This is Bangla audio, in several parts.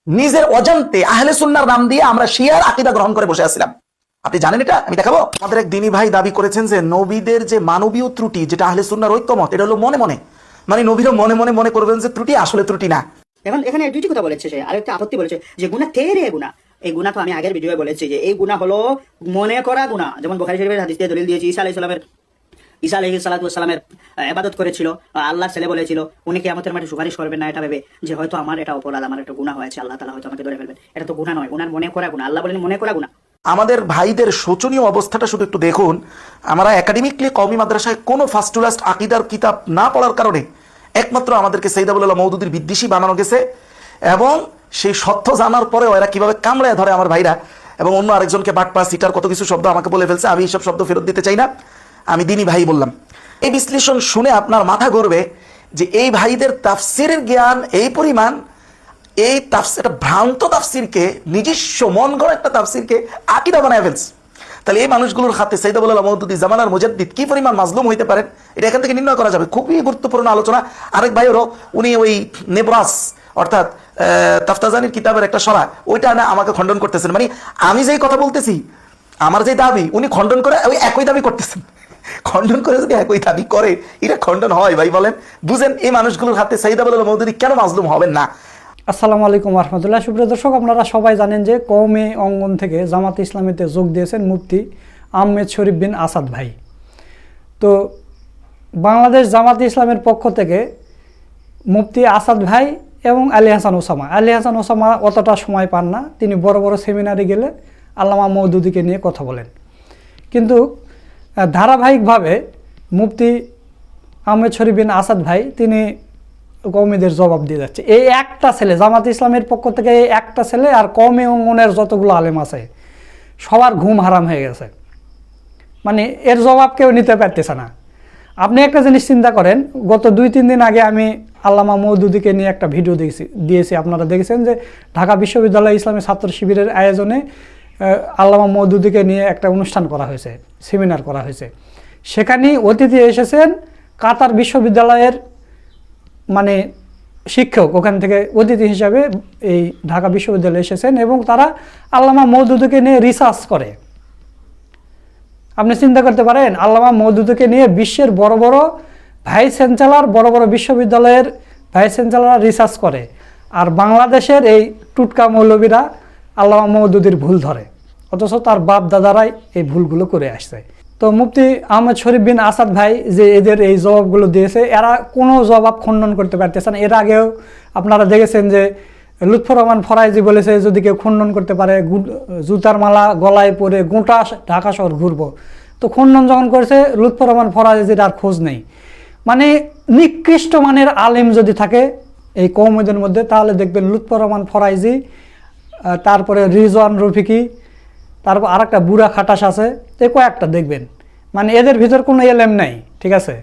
নিজের অজান্তে আহলে সুন্নাহর নাম দিয়ে আমরা শিয়ার আকীদা গ্রহণ করে বসে আছিলাম। আপনি জানেন এটা? আমি দেখাবো। আমাদের এক দিনী ভাই দাবি করেছেন যে নবীদের যে মানবীয় ত্রুটি, যেটা আহলে সুন্নাহর ঐক্যমত, এটা হলো মনে মনে, মানে নবীরা মনে মনে মনে করবেন যে ত্রুটি, আসলে ত্রুটি না। এখন এখানে দুইটি কথা বলেছে সে, আরেকটা আপত্তি বলেছে যে গুনাহ তেরে গুনাহ। এই গুনাহ তো আমি আগের ভিডিওয়ে বলেছি যে এই গুনাহ হলো মনে করা গুনাহ। যেমন বুখারী শরীফের হাদিস দিয়ে দলিল দিয়েছি, ঈসা আলাইহিস সালামের ইবাদত করেছিল, আল্লাহর ছেলে বলেছিল, উনি কিয়ামতের মাঠে সুপারিশ করবেন না এটা ভেবে যে হয়তো আমার এটা অপরাধ, আমার একটা গুনাহ হয়েছে, আল্লাহ তাআলা হয়তো আমাকে ধরে ফেলবেন। এটা তো গুনাহ নয়, গুনাহ মনে করা গুনাহ। আল্লাহ বলেন মনে করা গুনাহ। আমাদের ভাইদের শোচনীয় অবস্থাটা শুধু একটু দেখুন। আমরা একাডেমিকলি কওমি মাদ্রাসায় কোনো ফার্স্ট টু লাস্ট আকীদার কিতাব না পড়ার কারণে একমাত্র আমাদেরকে সৈয়দ আবুল মওদুদীর বিদ্বেষী বানানো গেছে, এবং সেই সত্য জানার পরেও এরা কিভাবে কামড়ায় ধরে আমার ভাইরা, এবং অন্য আরেকজনকে বাটপা সিটার কত কিছু শব্দ আমাকে বলে ফেলছে। আমি এইসব শব্দ ফেরত দিতে চাই না, আমি দিনী ভাই বললাম। এই বিশ্লেষণ শুনে আপনার মাথা ঘুরবে যে এই ভাইদের তাফসিরের জ্ঞান এই পরিমাণ, এই একটা ভ্রান্ত তাফসিরকে, নিজস্ব মন গড়া একটা তাফসিরকে আকীদা বানায় ফেলছে। তাহলে এই মানুষগুলোর হাতে সৈয়দ আবুল মওদুদী জামানার মুজাদ্দিদ কি পরিমাণ মাজলুম হইতে পারেন, এটা এখান থেকে নির্ণয় করা যাবে। খুবই গুরুত্বপূর্ণ আলোচনা। আরেক ভাইয়েরও উনি ওই নেবরাস অর্থাৎ তাফতাজানির কিতাবের একটা সরা, ওইটা না আমাকে খণ্ডন করতেছেন। মানে আমি যেই কথা বলতেছি, আমার যে দাবি, উনি খণ্ডন করে ওই একই দাবি করতেছেন। খণ্ডন করে যদি একই দাবি করে, এটা খণ্ডন হয় ভাই? বলেন, বুঝেন এই মানুষগুলোর হাতে সৈয়দ আবুল মওদুদী কেন মাজলুম হবেন না? আসসালামু আলাইকুম রহমতুল্লাহ। সুপ্রিয় দর্শক, আপনারা সবাই জানেন যে কওমি অঙ্গন থেকে জামাত ইসলামীতে যোগ দিয়েছেন মুফতি আহমেদ শরীফ বিন আসাদ ভাই। তো বাংলাদেশ জামাত ইসলামের পক্ষ থেকে মুফতি আসাদ ভাই এবং আলী হাসান ওসামা অতটা সময় পান না। তিনি বড় বড় সেমিনারে গেলে আল্লামা মওদুদীকে নিয়ে কথা বলেন, কিন্তু ধারাবাহিকভাবে মুফতি আহমেদ শরীফ বিন আসাদ ভাই তিনি কওমিদের জবাব দিয়ে যাচ্ছে। এই একটা ছেলে, জামাত ইসলামের পক্ষ থেকে এই একটা ছেলে, আর কওমি অঙ্গনের যতগুলো আলেম আছে সবার ঘুম হারাম হয়ে গেছে। মানে এর জবাব কেউ নিতে পারতেছে না। আপনি একটা জিনিস চিন্তা করেন, গত 2-3 দিন আগে আমি আল্লামা মওদুদীকে নিয়ে একটা ভিডিও দিয়েছি। আপনারা দেখেছেন যে ঢাকা বিশ্ববিদ্যালয় ইসলামী ছাত্র শিবিরের আয়োজনে আল্লামা মওদুদীকে নিয়ে একটা অনুষ্ঠান করা হয়েছে, সেমিনার করা হয়েছে। সেখানে অতিথি এসেছেন কাতার বিশ্ববিদ্যালয়ের মানে শিক্ষক, ওখান থেকে অতিথি হিসাবে এই ঢাকা বিশ্ববিদ্যালয়ে এসেছেন, এবং তারা আল্লামা মওদুদীকে নিয়ে রিসার্চ করে। আপনি চিন্তা করতে পারেন, আল্লামা মওদুদীকে নিয়ে বিশ্বের বড় বড় ভাইস চ্যান্সেলর, বড় বড় বিশ্ববিদ্যালয়ের ভাইস চ্যান্সেলররা রিসার্চ করে, আর বাংলাদেশের এই টুটকা মৌলবীরা আল্লামা মওদুদীর ভুল ধরে, অথচ তার বাপ দাদারাই এই ভুলগুলো করে আসছে। তো মুফতি আহমেদ শরীফ বিন আসাদ ভাই যে এদের এই জবাবগুলো দিয়েছে, এরা কোনো জবাব খণ্ডন করতে পারতেছে না। এর আগেও আপনারা দেখেছেন যে লুৎফর রহমান ফরাইজি বলেছে, যদি কেউ খণ্ডন করতে পারে জুতার মালা গলায় পরে গোটা ঢাকা শহর ঘুরবো। তো খণ্ডন যখন করেছে লুৎফর রহমান ফরাইজির আর খোঁজ নেই। মানে নিকৃষ্ট মানের আলেম যদি থাকে এই কওমিদের মধ্যে, তাহলে দেখবেন লুৎফর রহমান ফরাইজি, তারপরে রিজওয়ান রফিকি, তারপর আর একটা বুড়া খাটাস আছে, এই কয়েকটা দেখবেন। মানে এদের ভিতর কোনো এলেম নাই, ঠিক আছে?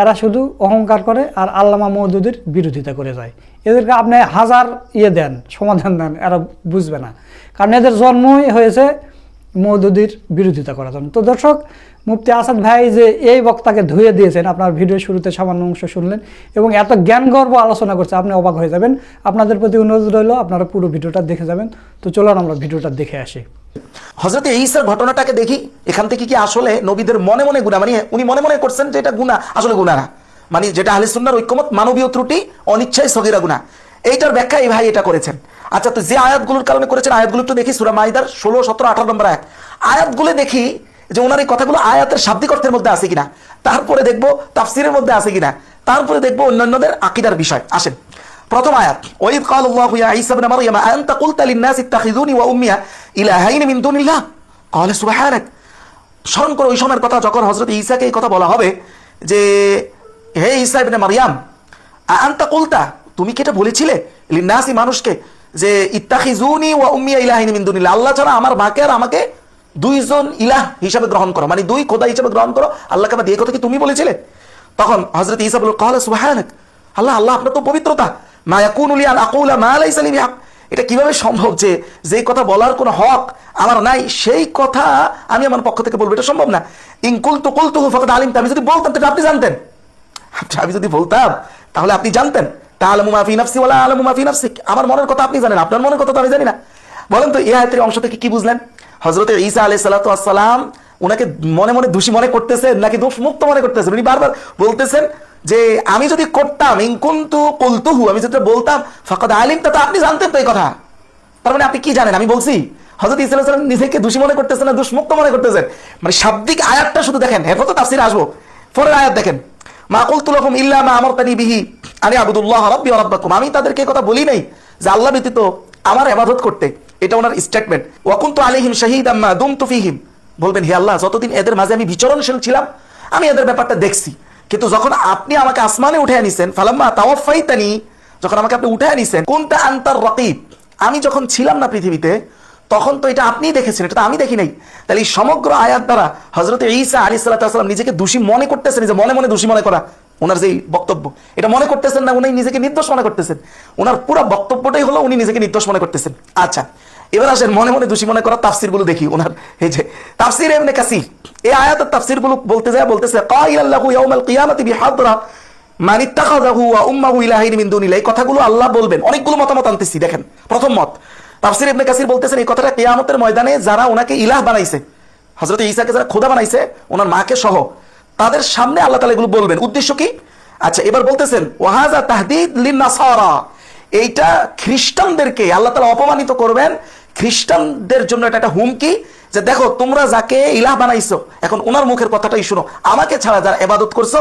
এরা শুধু অহংকার করে আর আল্লামা মওদুদীর বিরোধিতা করে যায়। এদেরকে আপনি হাজার দেন, সমাধান দেন, এরা বুঝবে না, কারণ এদের জন্মই হয়েছে মওদুদীর বিরোধিতা করার জন্য। তো দর্শক, মুফতি আসাদ ভাই যে এই বক্তাকে ধুয়ে দিয়েছেন, আপনার ভিডিও শুরুতে সামান্য অংশ শুনলেন, এবং এত জ্ঞানগর্ব আলোচনা করছে, আপনি অবাক হয়ে যাবেন। আপনাদের প্রতি অনুরোধ রইল, আপনারা পুরো ভিডিওটা দেখে যাবেন। তো চলুন আমরা ভিডিওটা দেখে আসি। হযরত ঈসার ঘটনাটাকে দেখি, এখান থেকে কি আসলে নবীদের মনে মনে গুনাহ, মানে উনি মনে মনে করছেন যে এটা গুনাহ, আসলে গুনাহ না, মানে যেটা আহলে সুন্নাহর ঐক্যমত মানবীয় ত্রুটি, অনিচ্ছায় সগীরা গুনাহ, এইটার ব্যাখ্যা এই ভাই এটা করেছেন। আচ্ছা, তো যে আয়াতগুলোর কারণে করেছেন, আয়াতগুলো একটু দেখি। সূরা মাইদার 16, 17, 18 নম্বর আয়াত। আয়াতগুলো দেখি যে ওনার এই কথাগুলো আয়াতের শাব্দিক অর্থের মধ্যে আছে কিনা, তারপরে দেখবো তাফসীরের মধ্যে আছে কিনা, তারপরে দেখবো অন্যান্যদের আকীদার বিষয়। আসেন, প্রথম আয়াত, ওয়াইদ ক্বালাল্লাহু ইয়া ঈসা ইবনে মারইয়াম আনতা কুলতা লিন-নাসি ইত্তাখিযুনি ওয়া উম্মিয়া ইলাহাইনি মিন দুনিল্লাহ ক্বালা সুবহানাক। স্মরণ করো ওই সময়ের কথা যখন হযরত ঈসাকে এই কথা বলা হবে যে, হে ঈসা ইবনে মারইয়াম, আনতা কুলতা, তুমি কি এটা বলেছিলে, লিন-নাসি, মানুষকে, যে ইত্তাখিযুনি ওয়া উম্মিয়া ইলাহাইনি মিন দুনিল্লাহ, আল্লাহ ছাড়া আমার মাকে আর আমাকে দুইজন ইলাহ হিসাবে গ্রহণ করো, মানে দুই খোদা হিসাবে গ্রহণ করো, আল্লাহকে বাদ দিয়ে, কথা কি তুমি বলেছিলে? তখন হযরত ঈসা বলল, ক্বালা সুবহানাক, আল্লাহ আপনার তো পবিত্রতা, মা ইয়াকুনু লি আন আকুলা মা লাইসা লি বিহাক, এটা কিভাবে সম্ভব যে যেই কথা বলার কোনো হক আমার নাই, সেই কথা আমি আমার পক্ষ থেকে বলবো, এটা সম্ভব না। ইন কুলতু কুলতুহু ফাকাদ আলিমতা, আমি যদি বলতাম তাহলে আপনি জানতেন, আমি যদি বলতাম তাহলে আপনি জানতেন। তাআলামু মা ফি নাফসি ওয়া লা আ'লামু মা ফি নাফসিক, আমার মনের কথা আপনি জানেন, আপনার মনের কথা তো আমি জানি না। বলেন তো এই আয়াতের অংশ থেকে কি বুঝলেন? হযরত ঈসা আলাইহিস সালাতু ওয়াস সালাম উনাকে মনে মনে দোষী মনে করতেছেন নাকি দোষ মুক্ত মনে করতেছেন? উনি বারবার বলতেছেন যে আমি যদি করতাম, ইন কুনতু কুলতুহু, আমি যদি বলতাম, ফাকাদ আলিমতা, তো আপনি জানতেন তো এই কথা। তার মানে আপনি কি জানেন আমি বলছি? হযরত ঈসা আলাইহিস সালাম নিজেকে দোষী মনে করতেছেন না দোষ মুক্ত মনে করতেছেন? মানে শাব্দিক আয়াতটা শুধু দেখেন, এরপর তো তাফসীরে আসবো। পরের আয়াত দেখেন, মা কুলতু লাকুম ইল্লা মা আমারতানি বিহি আনি আবুদুল্লাহ রাব্বি ওয়া রাব্বাকুম, আমি তাদেরকে এই কথা বলি নাই যে আল্লাহ ব্যতীত আমার ইবাদত করতে। এটা ওনার স্টেটমেন্ট। ওয়া কুনতু আলাইহিম শাহীদাম মা দুমতু ফীহিম, বলবেন হে আল্লাহ যতদিন এদের মাঝে আমি বিচরণশীল ছিলাম আমি এদের ব্যাপারটা দেখছি, কিন্তু যখন আপনি আমাকে আসমানে উঠে আনিছেন, ফালাম্মা তাওয়াফাইতানি, যখন আমাকে আপনি উঠে আনিছেন, কুনতা আনতার রাকিব, আমি যখন ছিলাম না পৃথিবীতে তখন তো এটা আপনিই দেখেছেন, এটা তো আমি দেখি নাই। তাহলে এই সমগ্র আয়াত দ্বারা হযরত ঈসা আলাইহিস সালাম নিজেকে দোষী মনে করতেছেন, যে মনে মনে দোষী মনে করা ওনার যে বক্তব্য, এটা মনে করতেছেন না উনি নিজেকে নির্দোষ মনে করতেছেন। ওনার পুরো বক্তব্যটাই হলো উনি নিজেকে নির্দোষ মনে করতেছেন। আচ্ছা, এবার আসেন মনে মনে দোষী মনে করা তাফসীর গুলো দেখি। ওনার এই যে তাফসীর ইবনে কাসির এই আয়াতের তাফসীর গুলো বলতে যায় বলতেছে, কাইলাল্লাহু ইয়াউমাল কিয়ামাতি বিহাদরা মান ইত্তাখাযাহু ওয়া উম্মাহু ইলাহাইন মিন দুনিল্লাহ, এই কথাগুলো আল্লাহ বলবেন। অনেকগুলো মতামত আনতেছি, দেখেন প্রথম মত তাফসীর ইবনে কাসির বলতেছেন এই কথাটা কিয়ামতের ময়দানে যারা ওনাকে ইলাহ বানাইছে, হযরত ঈসাকে যারা খোদা বানাইছে ওনার মাকে সহ, তাদের সামনে আল্লাহ তাআলা এগুলো বলবেন। উদ্দেশ্য কি? আচ্ছা, এবার বলতেছেন ওয়াহাযা তাহদীদ লিন নাসারা, এইটা খ্রিস্টানদেরকে আল্লাহ তাআলা অপমানিত করবেন। খ্রিস্টানদের জন্য এটা একটা হুমকি যে দেখো তোমরা যাকে ইলাহ বানাইছো এখন ওনার মুখের কথাটাই শুনো, আমাকে ছাড়া যারা ইবাদত করছো,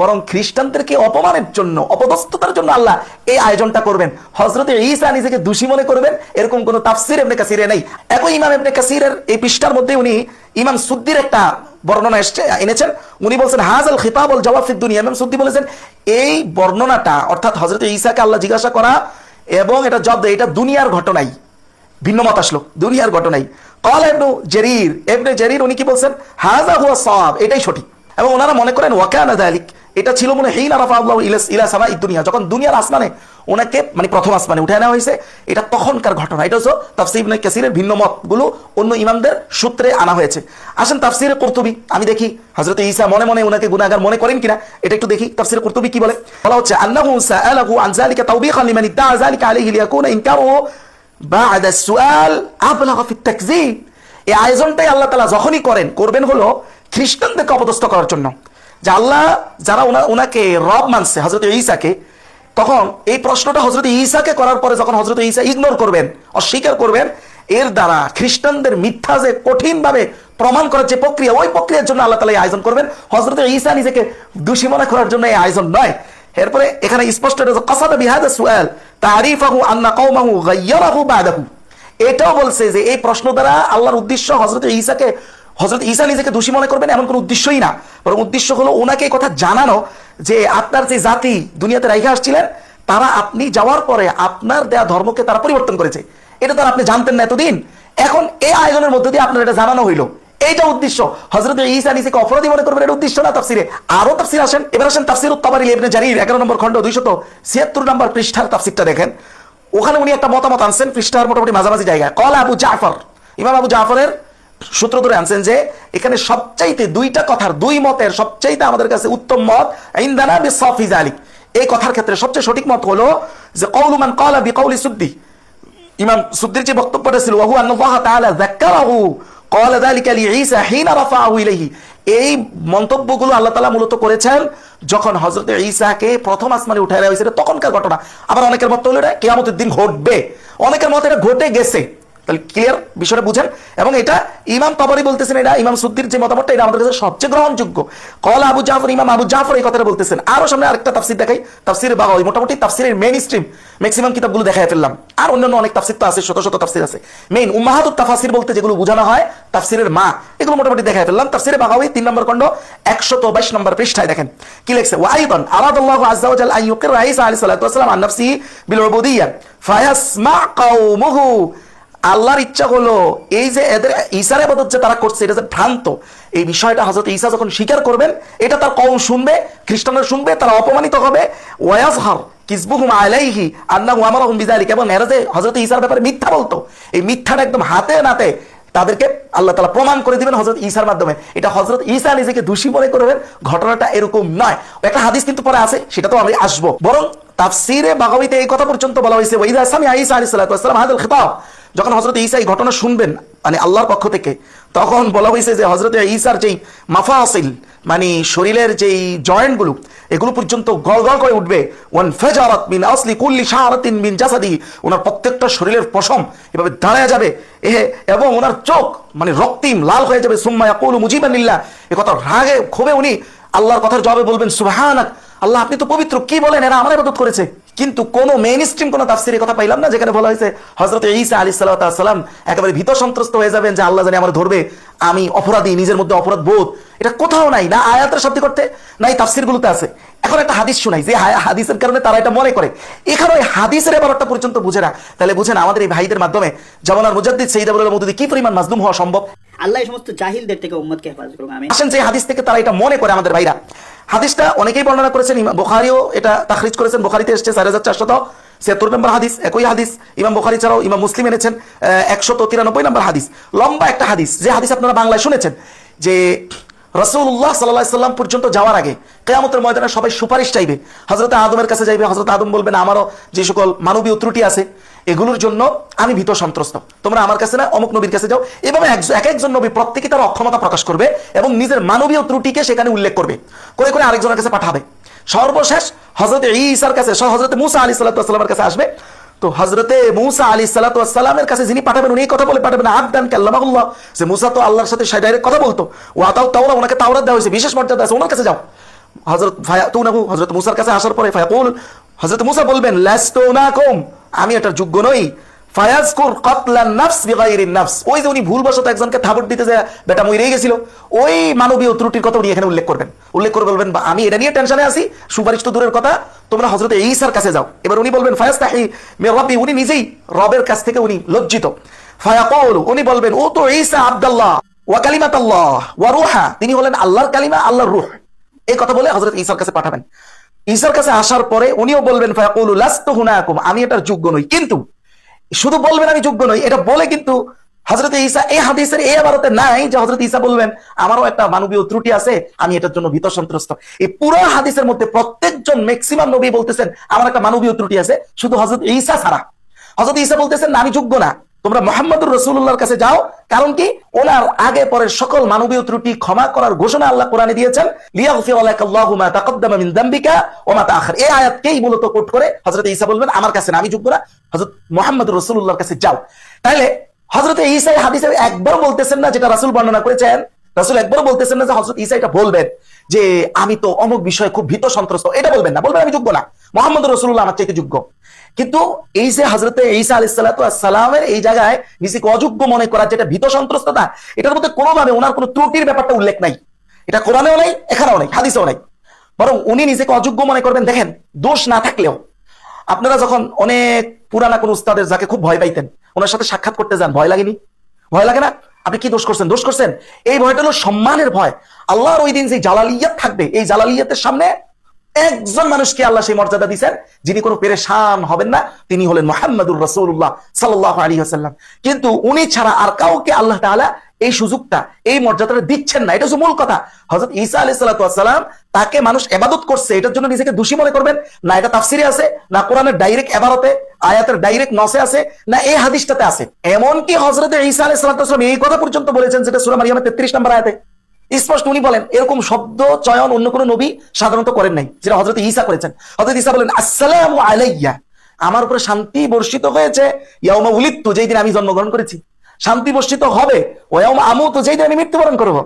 বরং খ্রিস্টানদেরকে অপমানের জন্য, অপদস্থতার জন্য আল্লাহ এই আয়োজনটা করবেন। হযরত ঈসা নিজেকে দোষী মনে করবেন এরকম কোন তাফসীর ইবনে কাসিরে নেই। একই ইমাম ইবনে কাসিরের এই পৃষ্ঠার মধ্যে উনি ইমাম সুদ্দির একটা বর্ণনা এনেছেন। উনি বলছেন হাযাল খিতাবুল জওয়াব ফিদ দুনিয়া, ইমাম সুদ্দি বলেছেন এই বর্ণনাটা অর্থাৎ হযরত ঈসাকে আল্লাহ জিজ্ঞাসা করা এবং এটা জবাব দেয়, এটা দুনিয়ার ঘটনাই। ভিন্ন মত আসলো দুনিয়ার ঘটনাই। ক্বালা ইবনে জারীর উনি কি বলছেন, হাযা হুয়া সাওয়াব, এটাই সঠিক। এবং ওনারা মনে করেন ওয়াকানা যালিক, এটা ছিল মনে হিনা রাফা আল্লাহু ইলা সামাই দুনিয়া, যখন দুনিয়ার আসমানে ওনাকে মানে প্রথম আসমানে উঠে নেওয়া হয়েছে, এটা তখনকার ঘটনা। এটা হচ্ছে তাফসীর ইবনে কাসিরের ভিন্ন মতগুলো অন্য ইমামদের সূত্রে আনা হয়েছে। আসেন তাফসীরে কুরতুবী আমি দেখি হযরত ঈসা মনে মনে ওনাকে গুনাহগার মনে করেন কিনা এটা একটু দেখি। তাফসীরে কুরতুবী কি বলে? বলা হচ্ছে আন্নাহু সাআলাহু আন যালিকা তাওবীখান লিমান ইদ্দাআ যালিকা আলাইহি লিয়াকুনা ইনকারুহু বা'দা আস-সুআল আবলাগা ফি আত-তাকযীব। এই আয়োজনটাই আল্লাহ তাআলা যখনই করবেন হলো খ্রিস্টানদেরকে অপদস্থ করার জন্য, যে আল্লাহ যারা ওনাকে রব মানছে হযরত ঈসাকে, তখন এই প্রশ্নটা হযরত ঈসাকে করার পরে যখন হযরত ঈসা ইগনোর করবেন, অস্বীকার করবেন, এর দ্বারা খ্রিস্টানদের মিথ্যা যে কঠিনভাবে প্রমাণ করার যে প্রক্রিয়া, ওই প্রক্রিয়ার জন্য আল্লাহ তাআলা এই আয়োজন করবেন। হযরত ঈসা নিজেকে দোষী মনে করার জন্য এই আয়োজন নয়। এরপরে এখানে স্পষ্ট কাসাদা বিহাদা সুআল তারিফাহু আন্না কওমাহু গায়্যারাহু বাদাহু, এটাও বলছে যে এই প্রশ্ন দ্বারা আল্লাহর উদ্দেশ্য হযরত ঈসা নিজেকে দোষী মনে করবেন এমন কোনো উদ্দেশ্যই না, বরং উদ্দেশ্য হলো ওনাকে এই কথা জানানো যে আপনার যে জাতি দুনিয়াতে রাইখা আসছিলেন তারা আপনি যাওয়ার পরে আপনার দেয়া ধর্মকে তারা পরিবর্তন করেছে, এটা তো আপনি জানতেন না এতদিন, এখন এই আয়োজনের মধ্যে দিয়ে আপনার এটা জানানো হইলো, এইটা উদ্দেশ্য। হযরত ঈসা নিজেকে অপরাধী মনে করবেন এটা উদ্দেশ্য না তাফসীরে। আরো তাফসীর আসেন, এবার আসেন তাফসীরুত তাবারী ইবনে জারীর 11 নম্বর খণ্ড 276 নম্বর পৃষ্ঠার তাফসীরটা দেখেন। ওখানে উনি একটা মতামত আনছেন পৃষ্ঠার মোটামুটি মাঝামাঝি জায়গায়। ক্বালা আবু জাফর, ইমাম আবু জাফরের সূত্র ধরে আনছেন যে এখানে সবচাইতে দুইটা কথার দুই মতের সবচাইতে আমাদের কাছে উত্তম মত ইনদানা বিসাফি যালিক, এই কথার ক্ষেত্রে সবচেয়ে সঠিক মত হলো যে কওলু মান ক্বালা বিকাউলি সুদ্দি, ইমাম সুদ্দির যে বক্তব্যটা ছিল ওয়াহু আল্লাহ তাআলা যাক্কারাহু ক্বালা যালিকা লিঈসা হিনা রাফাআহু ইলাইহি, এই মন্তব্যগুলো আল্লাহ তাআলা মূলত করেছেন যখন হযরত ঈসাকে প্রথম আসমানে উঠায় দেওয়া হয়েছিল তখনকার ঘটনা। আবার অনেকের মত হলো এটা কিয়ামতের দিন ঘটবে, অনেকের মত এটা ঘটে গেছে। তাহলে ক্লিয়ার বিষয়টা বুঝেন। এবং এটা ইমাম তাবারী বলতেছেন, এটা ইমাম সুদ্দির যে মতামতটা এটা আমাদের কাছে সবচেয়ে গ্রহণযোগ্য। ক্বালা আবু জাফর, ইমাম আবু জাফর এই কথাটা বলতেছেন। আরো সামনে আরেকটা তাফসীর দেখাই, তাফসীরে বাগাওয়ী, মোটামুটি তাফসীরের মেইন স্ট্রিম ম্যাক্সিমাম কিতাবগুলো দেখায় ফেললাম। আর অন্যান্য অনেক তাফসীর তো আছে, শত শত তাফসীর আছে। মেইন উম্মাহাতুত তাফাসির বলতে যেগুলো বোঝানো হয় তাফসীরের মা, এগুলো মোটামুটি দেখায় ফেললাম। তাফসীরে বাগাওয়ী 3 নম্বর খণ্ড 122 নম্বর পৃষ্ঠায় দেখেন কি লেখছে, ওয়া আইদান আরাদাল্লাহু আযজা ওয়া জাল আন ইউকিরা ঈসা আলাইহিস সালাতু ওয়াস সালাম আন নাফসিহি বিল উবুদিয়্যাহ ফায়াসমা কওমুহু, আল্লাহর ইচ্ছা হলো এই যে এদের ঈসার ইবাদত যে তারা করছে এটা যে ভ্রান্ত, এই বিষয়টা হযরত ঈসা যখন স্বীকার করবেন এটা তার কওম শুনবে, খ্রিস্টানরা শুনবে, তারা অপমানিত হবে। ওয়ায়াজহার কিসবুহুম আলাইহি আন্নাহু আমারাহুম বিযালিকা, এবং এরা যে হযরত ঈসার ব্যাপারে মিথ্যা বলতো এই মিথ্যাটা একদম হাতে নাতে তাদেরকে আল্লাহ তাআলা প্রমাণ করে দিবেন হযরত ঈসার মাধ্যমে। এটা হযরত ঈসা নিজেকে দোষী মনে করবেন, ঘটনাটা এরকম নয়। একটা হাদিস কিন্তু পরে আছে, সেটা তো আমি আসবো। বরং তাফসীরে বাগাবীতে এই কথা পর্যন্ত বলা হয়েছে, ওয়াইদা সামিআ ঈসা আলাইহিস সালাতু ওয়াস সালাম হাদাল খিতাব, যখন হযরত ঈসা এই ঘটনা শুনবেন মানে আল্লাহর পক্ষ থেকে, তখন বলা হয়েছে যে হযরত ঈসার যেই মাফাসিল মানে শরীরের যেই জয়েন্টগুলো এগুলো পর্যন্ত গলগল করে উঠবে, ওয়ান ফাজারাত মিন আসলি কুল্লি শাআরাতিন মিন জাসাদি, ওনার প্রত্যেকটা শরীরের পশম এভাবে দাঁড়ায় যাবে এবং ওনার চোখ মানে রক্তিম লাল হয়ে যাবে। সুম্মা ইয়াকুলু মুজিবান লিল্লাহ, এই কথা রাগে ক্ষোভে উনি আল্লাহর কথার জবাবে বলবেন সুবহানাক, আল্লাহ আপনি তো পবিত্র, কি বলেন, এরা আমার ইবাদত করেছে। কিন্তু কোন মেইন স্ট্রিম কোন তাফসীরে কথা পাইলাম না যেখানে বলা হয়েছে হযরত ঈসা আলাইহিস সালাম একেবারে ভীত সন্ত্রস্ত হয়ে যাবেন যে আল্লাহ জানি আমার ধরবে, আমি অপরাধী, নিজের মধ্যে অপরাধ বোধ। এটা কোথাও নাই, না আয়াতের শব্দ করতে নাই তাফসীরগুলোতে আছে। এখন একটা হাদিস শোনাই, যে হাদিসের কারণে তারা এটা মনে করে, এখানে ওই হাদিসের ব্যাপারটা পর্যন্ত বুঝে না। তাহলে বুঝেন আমাদের এই ভাইদের মাধ্যমে জামানার মুজাদ্দিদ সৈয়দ আবুল মওদুদি কি পরিমাণ মাজলুম হওয়া সম্ভব। আল্লাহ এই সমস্ত জাহিলদের থেকে উম্মতকে হেফাজত করুন, আমিন। আসেন যে হাদিস থেকে তারা এটা মনে করে আমাদের ভাইরা। হাদিসটা অনেকেই বর্ণনা করেছেন, ইমাম বুখারীও এটা তাখরিজ করেছেন, বুখারীতে এসেছে 4476 নম্বর হাদিস। একই হাদিস ইমাম বুখারী ছাড়াও ইমাম মুসলিম এনেছেন 193 নম্বর হাদিস। লম্বা একটা হাদিস, যে হাদিস আপনারা বাংলায় শুনেছেন যে রাসূলুল্লাহ সাল্লাল্লাহু আলাইহি সাল্লাম পর্যন্ত যাওয়ার আগে কিয়ামতের ময়দানে সবাই সুপারিশ চাইবে, হযরত আদমের কাছে যাইবে, হযরত আদম বলবেন আমারও যে সকল মানবীয় ত্রুটি আছে এগুলোর জন্য আমি ভীত সন্ত্রস্ত, তোমরা আমার কাছে না অমুক নবীর কাছে যাও। এভাবে এক একজন নবী প্রত্যেকে তার অক্ষমতা প্রকাশ করবে এবং নিজের মানবীয় ত্রুটিকে সেখানে উল্লেখ করবে, করে করে আরেকজনের কাছে পাঠাবে। সর্বশেষ হযরত ঈসার কাছে, হযরত মুসা আলাইহিস সালাতু ওয়াস সালামের কাছে আসবে। তো হযরতে মুসা আলাইহিস সালাতু ওয়াস সালামের কাছে যিনি পাঠাবেন উনি এই কথা বলে পাঠাবেন, আবদান কাল্লামাহুল্লাহ, যে মুসা তো আল্লাহর সাথে ডাইরেক্ট কথা বলতো, ওয়া আতাউ তাওরাত, ওনাকে তাওরাত দেওয়া হয়েছে, বিশেষ মর্যাদা আছে, ওনার কাছে যাও। হযরত মুসার কাছে আসার পরে ফায়াকুল, হযরত মুসা বলবেন লাস্তু নাকুম, আমি এটার যোগ্য নই। ফায়াজকুর কাতলান নাফস বিগাইরিন নাফস, ওই যে উনি ভুলবশত একজনকে থাবড় দিতে যায় বেটা মরেই গেছিল, ওই মানবীয় ত্রুটির কথা উনি এখানে উল্লেখ করবেন। উল্লেখ করে বলবেন আমি এটা নিয়ে টেনশনে আছি, সুপারিশ তো দূরের কথা, তোমরা হযরত ঈসার কাছে যাও। এবার উনি বলবেন ফায়াস্তাহি মির রাব্বি, উনি নিজেই রবের কাছ থেকে উনি লজ্জিত। ফায়াকুল, উনি বলবেন ও তো ঈসা আব্দুল্লাহ ওয়া কালিমাতুল্লাহ ওয়া রূহা, তিনি হলেন আল্লাহর কালিমা, আল্লাহর রূহ। এই কথা বলে হযরত ঈসার কাছে পাঠাবেন। ঈসার কাছে আসার পরে উনিও বলবেন ফায়াকুলু লাস্তু হুনাকুম, আমি এটার যোগ্য নই। কিন্তু শুধু বলবেন আমি যোগ্য নই এটা বলে কিন্তু হযরত ঈসা এই হাদিসের এই ইবারতে নাই যে হযরত ঈসা বলবেন আমারও একটা মানবীয় ত্রুটি আছে, আমি এটার জন্য ভীত সন্ত্রস্ত। এই পুরো হাদিসের মধ্যে প্রত্যেকজন ম্যাক্সিমাম নবী বলতেছেন আমার একটা মানবীয় ত্রুটি আছে, শুধু হযরত ঈসা ছাড়া। হযরত ঈসা বলতেছেন না আমি যোগ্য না, তোমরা মুহাম্মদুর রাসূলুল্লাহর কাছে যাও। কারণ কি, ওনার আগে পরে সকল মানবীয় ত্রুটি ক্ষমা করার ঘোষণা আল্লাহ কোরআনে দিয়েছেন, লিয়াগফিরা লাকাল্লাহু মা তাকদ্দামা মিন যামবিকা ওয়া মা তাআখার। এই আয়াতকেই মূলত কোট করে হযরত ঈসা বলবেন আমার কাছে না, আমি যোগ্য না, হযরত মুহাম্মদুর রাসূলুল্লাহর কাছে যাও। তাহলে হযরত ঈসা এই হাদিসে একবার বলতেছেন না যেটা রাসূল বর্ণনা করেছেন, রাসূল একবার বলতেছেন না যে হযরত ঈসা এটা বলবেন যে আমি তো অমুক বিষয়ে খুব ভীত সন্ত্রস্ত, এটা বলবেন না, বলবেন আমি যোগ্য না, মুহাম্মদুর রাসূলুল্লাহ আমার চাইতে যোগ্য। কিন্তু এই যে হযরতে ঈসা আলাইহিস সালাতু ওয়াস সালামের এই জায়গায় নিজেকে অযোগ্য মনে করা, যেটা ভীত সন্ত্রস্ততা, এটার মধ্যে কোনোভাবে ওনার কোনো ত্রুটির ব্যাপারটা উল্লেখ নাই। এটা কোরআনেও নাই, এখানেও নাই, হাদিসেও নাই। বরং উনি নিজেকে অযোগ্য মনে করবেন। দেখেন, দোষ না থাকলেও আপনারা যখন অনেক পুরানা কোন উস্তাদের যাকে খুব ভয় পাইতেন ওনার সাথে সাক্ষাৎ করতে যান, ভয় লাগেনি? ভয় লাগে না? আপনি কি দোষ করছেন? দোষ করছেন। এই ভয়টা হলো সম্মানের ভয়। আল্লাহর ওই দিন যে জালালিয়াত থাকবে, এই জালালিয়াতের সামনে একজন মানুষকে আল্লাহ সেই মর্যাদা দিয়েছেন যিনি কোনো পেরেশান হবেন না, তিনি হলেন মুহাম্মদুর রাসূলুল্লাহ সাল্লাল্লাহু আলাইহি ওয়াসাল্লাম। কিন্তু উনি ছাড়া আর কাউকে আল্লাহ তাআলা এই সুযোগটা, এই মর্যাদাটা দিচ্ছেন না। এটা হচ্ছে মূল কথা। হযরত ঈসা আলাইহিস সালাতু ওয়াস সালাম তাকে মানুষ ইবাদত করছে, এটার জন্য নিজেকে দোষী মনে করবেন না। এটা তাফসিরে আছে না, কোরআনের ডাইরেক্ট ইবারতে আয়াতের ডাইরেক্ট নসে আছে না, এই হাদিসটাতে আছে। এমন কি হযরত ঈসা আলাইহিস সালাতু ওয়াস সালাম এই কথা পর্যন্ত বলেছেন যেটা সূরা মারইয়ামের 33 নম্বর আয়াতে স্পষ্ট উনি বলেন, এরকম শব্দ চয়ন অন্য কোনো নবী সাধারণত করেন নাই যেটা হযরত ঈসা করেছেন। হযরত ঈসা বলেন আসসালামু আলাইয়া, আমার উপরে শান্তি বর্ষিত হয়েছে, ইয়াউমা উলিদতু, যেই দিন আমি জন্মগ্রহণ করেছি, শান্তি বর্ষিত হবে, ওয়া ইয়াউমা আমুতু, যেই দিন আমি মৃত্যুবরণ করব,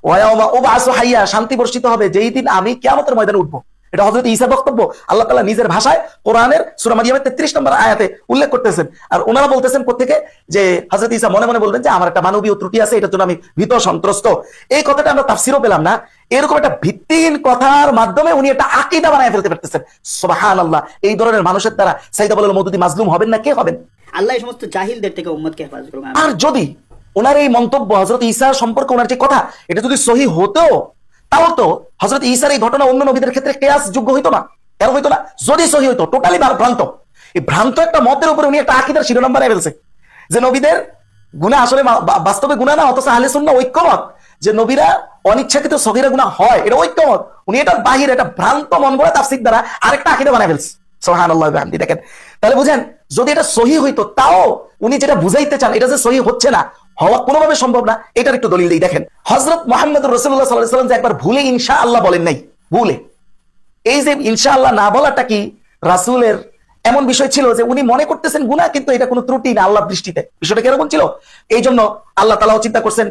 ওয়া ইয়াউমা উবআসু হাইয়া, শান্তি বর্ষিত হবে যেই দিন আমি কিয়ামতের ময়দানে উঠবো। এটা হযরত ঈসার বক্তব্য। আল্লাহ তাআলা নিজের ভাষায় কোরআনের সূরা মারইয়ামের 33 নম্বর আয়াতে উল্লেখ করতেছেন। আর ওনারা বলতেছেন প্রত্যেকে যে হযরত ঈসা মনে মনে বলবেন যে আমার একটা মানবীয় ত্রুটি আছে, এটার জন্য আমি ভীত সন্ত্রস্ত। এই কথাটা আমরা তাফসীরও পেলাম না। এরকম একটা ভিত্তিহীন কথার মাধ্যমে উনি একটা আকীদা বানায় ফেলতে পারতেছেন। সুবহানাল্লাহ। এই ধরনের মানুষের দ্বারা সাইয়্যিদ আবুল মওদুদি মাজলুম হবেন না? কে হবেন? আল্লাহ এই সমস্ত জাহিলদের থেকে উম্মতকে হেফাজত করুন, আমিন। আর যদি ওনার এই মন্তব্য হযরত ঈসা সম্পর্কে ওনার যে কথা, এটা যদি সহিহ হতো, তাও তো হযরত ঈসার এই ঘটনা অন্য নবীদের ক্ষেত্রে কিয়াস যোগ্য হইতো না, কেন হইতো না? যদি সহিহ হইতো, টোটালি ভ্রান্ত। এই ভ্রান্ত একটা মতের উপরে উনি একটা আকীদার শিরোনাম বানায় ফেলছে যে নবীদের গুনাহ আসলে বাস্তবে গুনাহ না, অথচ আহলে সুন্নাহ ঐক্যমত যে নবীরা অনিচ্ছাকৃত সগীরা গুনাহ হয়, এটা ঐক্যমত। উনি এটার বাহিরে এটা ভ্রান্ত মন গড়া তাফসীর দ্বারা আরেকটা আকীদা বানায় ফেলছে। সুবহানাল্লাহ ওয়া বিহামদি। দেখেন তাহলে বুঝেন, যদি এটা সহিহ হইতো তাও উনি যেটা বুঝাইতে চান এটা যে সহিহ হচ্ছে না, হওয়া কোনোভাবে সম্ভব না, এটার একটু দলিল দিই। দেখেন হযরত মুহাম্মদুর রাসূলুল্লাহ সাল্লাল্লাহু আলাইহি ওয়াসাল্লাম যে একবার ভুলে ইনশাআল্লাহ বলেন নাই, ভুলে, এই যে ইনশাআল্লাহ না বলাটা কি রাসূলের এমন বিষয় ছিল যে উনি মনে করতেছেন গুনাহ, কিন্তু এটা কোনো ত্রুটি না আল্লাহর দৃষ্টিতে। বিষয়টা কিরকম ছিল? এই জন্য আল্লাহ তাআলাও চিন্তা করছেন,